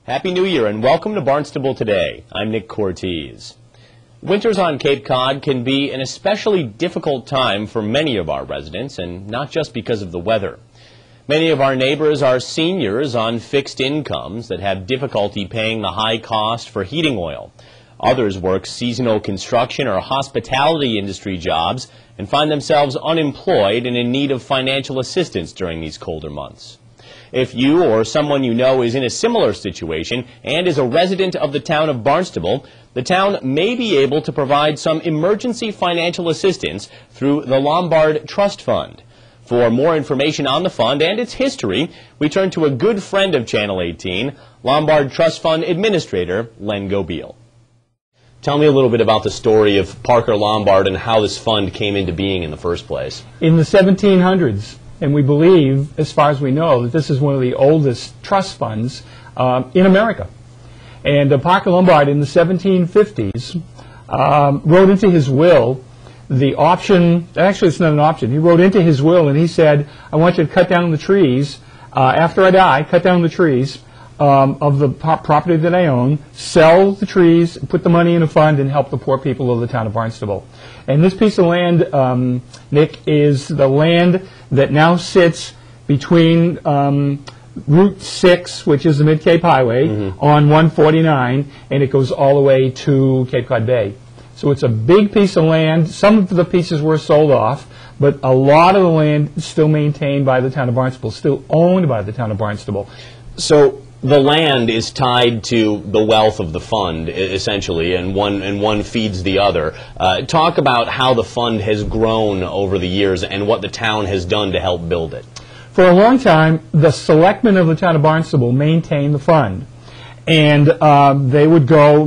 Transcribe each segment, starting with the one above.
Happy New Year and welcome to Barnstable Today. I'm Nick Cortez. Winters on Cape Cod can be an especially difficult time for many of our residents, and not just because of the weather. Many of our neighbors are seniors on fixed incomes that have difficulty paying the high cost for heating oil. Others work seasonal construction or hospitality industry jobs and find themselves unemployed and in need of financial assistance during these colder months. If you or someone you know is in a similar situation and is a resident of the town of Barnstable, the town may be able to provide some emergency financial assistance through the Lombard Trust Fund. For more information on the fund and its history, we turn to a good friend of Channel 18, Lombard Trust Fund Administrator Len Gobeil. Tell me a little bit about the story of Parker Lombard and how this fund came into being in the first place. In the 1700s, and we believe, as far as we know, that this is one of the oldest trust funds in America. And Parker Lombard in the 1750s wrote into his will the option, actually it's not an option, he wrote into his will and he said, I want you to cut down the trees, after I die, cut down the trees of the property that I own, sell the trees, put the money in a fund, and help the poor people of the town of Barnstable. And this piece of land, Nick, is the land that now sits between Route 6, which is the Mid-Cape Highway, on 149, and it goes all the way to Cape Cod Bay. So it's a big piece of land. Some of the pieces were sold off, but a lot of the land is still maintained by the town of Barnstable, still owned by the town of Barnstable. So the land is tied to the wealth of the fund, essentially, and one feeds the other. Talk about how the fund has grown over the years and what the town has done to help build it. For a long time, the selectmen of the town of Barnstable maintained the fund. And they would go,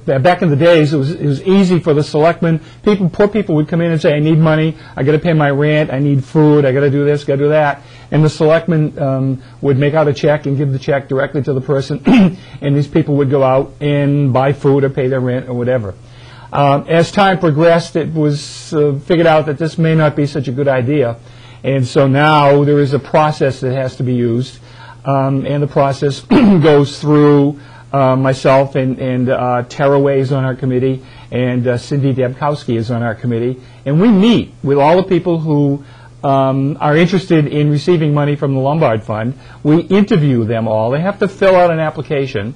back in the days, it was easy for the selectmen. Poor people would come in and say, I need money, I got to pay my rent, I need food, I got to do this, got to do that. And the selectmen would make out a check and give the check directly to the person, and these people would go out and buy food or pay their rent or whatever. As time progressed, it was figured out that this may not be such a good idea. And so now there is a process that has to be used. And the process goes through myself and Tara Way is on our committee, and Cindy Debkowski is on our committee. And we meet with all the people who are interested in receiving money from the Lombard Fund. We interview them all. They have to fill out an application.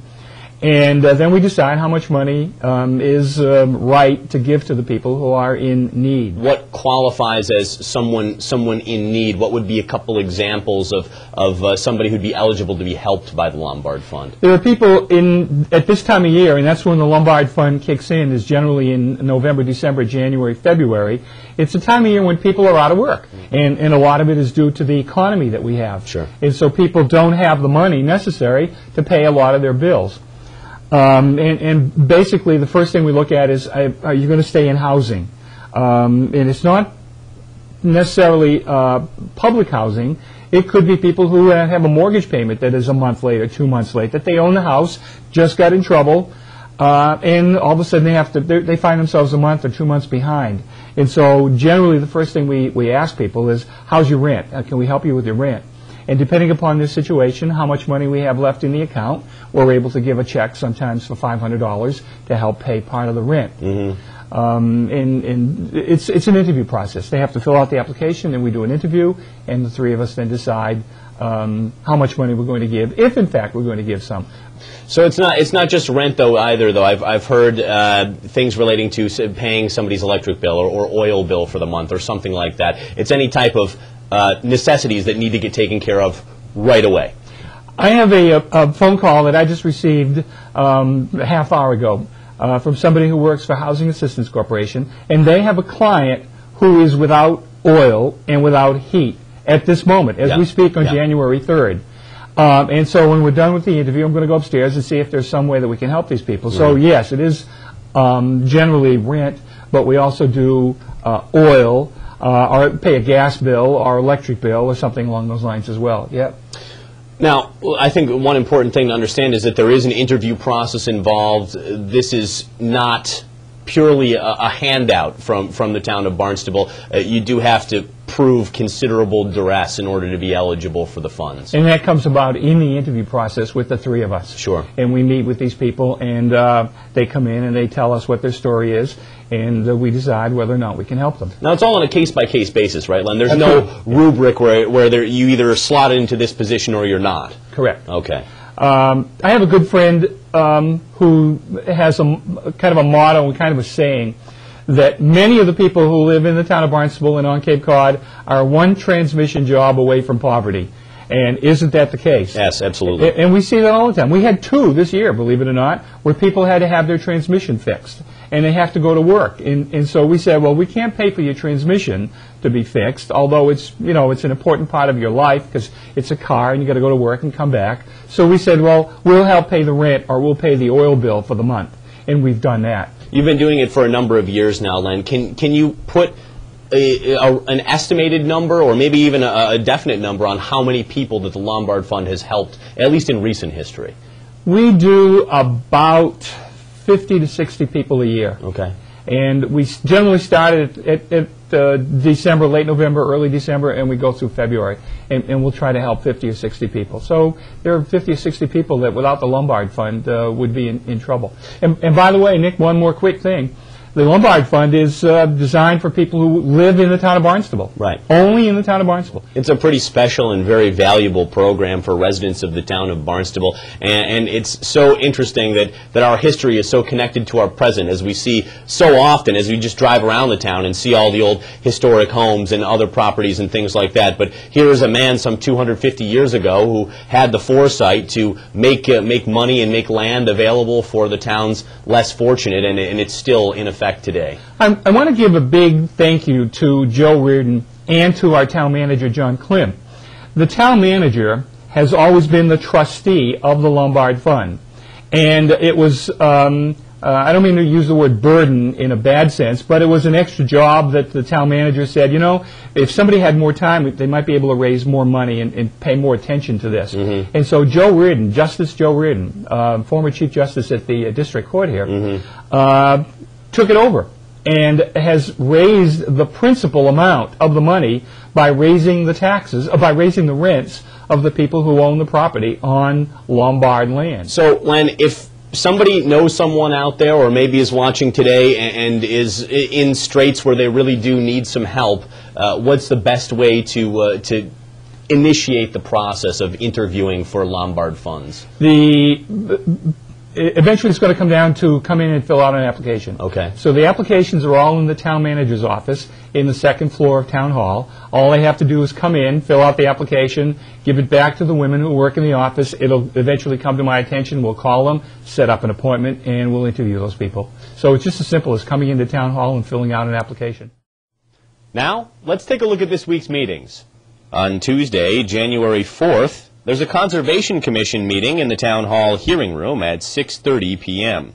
And then we decide how much money is right to give to the people who are in need. What qualifies as someone in need? What would be a couple examples of somebody who'd be eligible to be helped by the Lombard Fund? There are people at this time of year, and that's when the Lombard Fund kicks in, is generally in November, December, January, February. It's a time of year when people are out of work, and a lot of it is due to the economy that we have. Sure. And so people don't have the money necessary to pay a lot of their bills. And basically, the first thing we look at is, are you going to stay in housing? And it's not necessarily public housing. It could be people who have a mortgage payment that is a month late or 2 months late, that they own the house, just got in trouble, and all of a sudden they find themselves a month or 2 months behind. And so generally, the first thing we ask people is, how's your rent? Can we help you with your rent? And depending upon their situation, how much money we have left in the account, we're able to give a check sometimes for $500 to help pay part of the rent. And it's an interview process. They have to fill out the application, and we do an interview, and the three of us then decide how much money we're going to give, if in fact we're going to give some. So it's not just rent though either though. I've heard things relating to paying somebody's electric bill or oil bill for the month or something like that. It's any type of necessities that need to get taken care of right away. I have a phone call that I just received a half hour ago from somebody who works for Housing Assistance Corporation, and they have a client who is without oil and without heat at this moment, as we speak on January 3rd. And so when we're done with the interview, I'm going to go upstairs and see if there's some way that we can help these people. So yes, it is generally rent, but we also do oil, or pay a gas bill or electric bill or something along those lines as well. Now, I think one important thing to understand is that there is an interview process involved. This is not purely a handout from the town of Barnstable. You do have to prove considerable duress in order to be eligible for the funds. And that comes about in the interview process with the three of us. Sure. And we meet with these people, and they come in and they tell us what their story is, and we decide whether or not we can help them. Now, it's all on a case-by-case basis, right, Len? There's no rubric where you either are slotted into this position or you're not. Correct. Okay. I have a good friend who has kind of a motto and kind of a saying that many of the people who live in the town of Barnstable and on Cape Cod are one transmission job away from poverty. And isn't that the case? Yes, absolutely. And we see that all the time. We had 2 this year, believe it or not, where people had to have their transmission fixed, and they have to go to work. And so we said, well, we can't pay for your transmission to be fixed, although it's, you know, it's an important part of your life because it's a car and you got to go to work and come back. So we said, well, we'll help pay the rent or we'll pay the oil bill for the month. And we've done that. You've been doing it for a number of years now, Len. Can you put an estimated number or maybe even a definite number on how many people that the Lombard Fund has helped, at least in recent history? We do about 50 to 60 people a year. Okay. And we generally start at December, late November, early December, and we go through February. And we'll try to help 50 or 60 people. So there are 50 or 60 people that without the Lombard Fund would be in trouble. And by the way, Nick, one more quick thing. The Lombard Fund is designed for people who live in the town of Barnstable. Right. Only in the town of Barnstable. It's a pretty special and very valuable program for residents of the town of Barnstable. And it's so interesting that our history is so connected to our present, as we see so often as we just drive around the town and see all the old historic homes and other properties and things like that. But here is a man some 250 years ago who had the foresight to make money and make land available for the towns less fortunate, and it's still in effect today. I want to give a big thank you to Joe Reardon and to our town manager, John Klim. The town manager has always been the trustee of the Lombard Fund. And it was, I don't mean to use the word burden in a bad sense, but it was an extra job that the town manager said, you know, if somebody had more time, they might be able to raise more money and pay more attention to this. Mm-hmm. And so Joe Reardon, Justice Joe Reardon, former Chief Justice at the District Court here, mm-hmm. Took it over and has raised the principal amount of the money by raising the taxes, by raising the rents of the people who own the property on Lombard land. So, Len, if somebody knows someone out there or maybe is watching today and is in straits where they really do need some help, what's the best way to initiate the process of interviewing for Lombard funds? Eventually it's going to come down to come in and fill out an application. Okay. So the applications are all in the town manager's office in the second floor of Town Hall. All they have to do is come in, fill out the application, give it back to the women who work in the office. It'll eventually come to my attention. We'll call them, set up an appointment, and we'll interview those people. So it's just as simple as coming into Town Hall and filling out an application. Now, let's take a look at this week's meetings. On Tuesday, January 4th, there's a Conservation Commission meeting in the Town Hall hearing room at 6:30 p.m.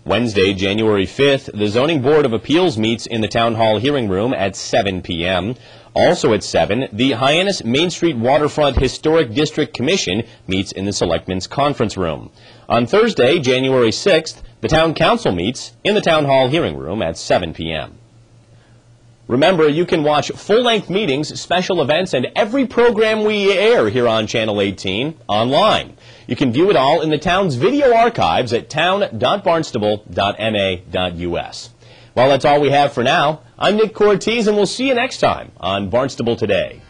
Wednesday, January 5th, the Zoning Board of Appeals meets in the Town Hall hearing room at 7 p.m. Also at 7, the Hyannis Main Street Waterfront Historic District Commission meets in the Selectmen's Conference Room. On Thursday, January 6th, the Town Council meets in the Town Hall hearing room at 7 p.m. Remember, you can watch full-length meetings, special events, and every program we air here on Channel 18 online. You can view it all in the town's video archives at town.barnstable.ma.us. Well, that's all we have for now. I'm Nick Cortez, and we'll see you next time on Barnstable Today.